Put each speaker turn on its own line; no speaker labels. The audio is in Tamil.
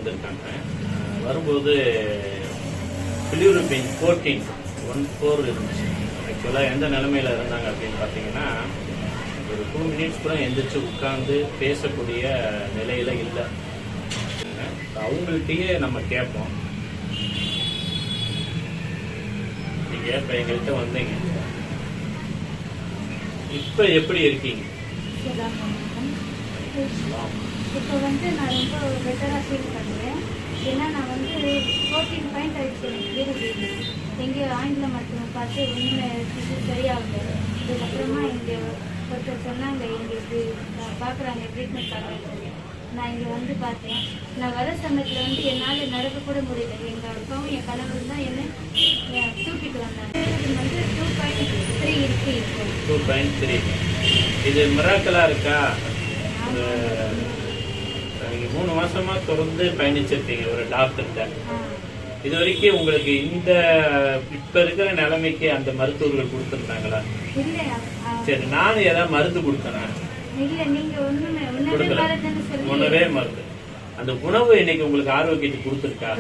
வந்திருக்காங்க. வரும்போது பிலிரூபின் 14 இருந்துச்சு. ஆக்சுவலாக எந்த நிலைமையில இருந்தாங்க அப்படின்னு பார்த்தீங்கன்னா, ஒரு 2 மினிட்ஸ் கூட எந்திரிச்சு உட்கார்ந்து பேசக்கூடிய நிலையில இல்லை. அவங்கள்ட்டயே நம்ம கேட்போம். நீங்க இப்ப எங்கள்கிட்ட வந்தீங்க, இப்ப எப்படி இருக்கீங்க?
இப்போ வந்து நான் ரொம்ப பெட்டராக ஃபீல் பண்ணுறேன். ஏன்னா நான் வந்து 14 பாயிண்ட் ஆயிடுச்சு எனக்கு. எங்கே ஆங்கில மருத்துவம் பார்த்து ஒன்றுமே சரியாகல. இதுக்கப்புறமா இங்கே ஒருத்தர் சொன்னாங்க, எங்களுக்கு பார்க்குறாங்க ட்ரீட்மெண்ட் பார்க்குறாங்க. நான் இங்கே வந்து பார்த்தேன். நான் வர சமயத்தில் வந்து என்னால் நடக்க கூட முடியல. எங்கள் அப்பாவும் என் கணவரும் தான் என்னை தூக்கிட்டு வந்தாங்க. இது வந்து 2.3 இருக்கு. இப்போ
2.3 இது மிராக்கலா இருக்கா? நீங்க 3 மாசமா தொடர்ந்து பயணிச்சிருக்கீங்க ஒரு டாக்டர்கிட்ட. இது வரைக்கும் உங்களுக்கு இந்த இப்ப இருக்கிற நிலைமைக்கு அந்த மருத்துவர்கள் கொடுத்துருந்தாங்களா? சரி, நானும் ஏதாவது மருந்து கொடுத்தேன்? கொடுக்கல. உணவே மருந்து. அந்த உணவு இன்னைக்கு உங்களுக்கு ஆரோக்கியத்தை கொடுத்துருக்கா?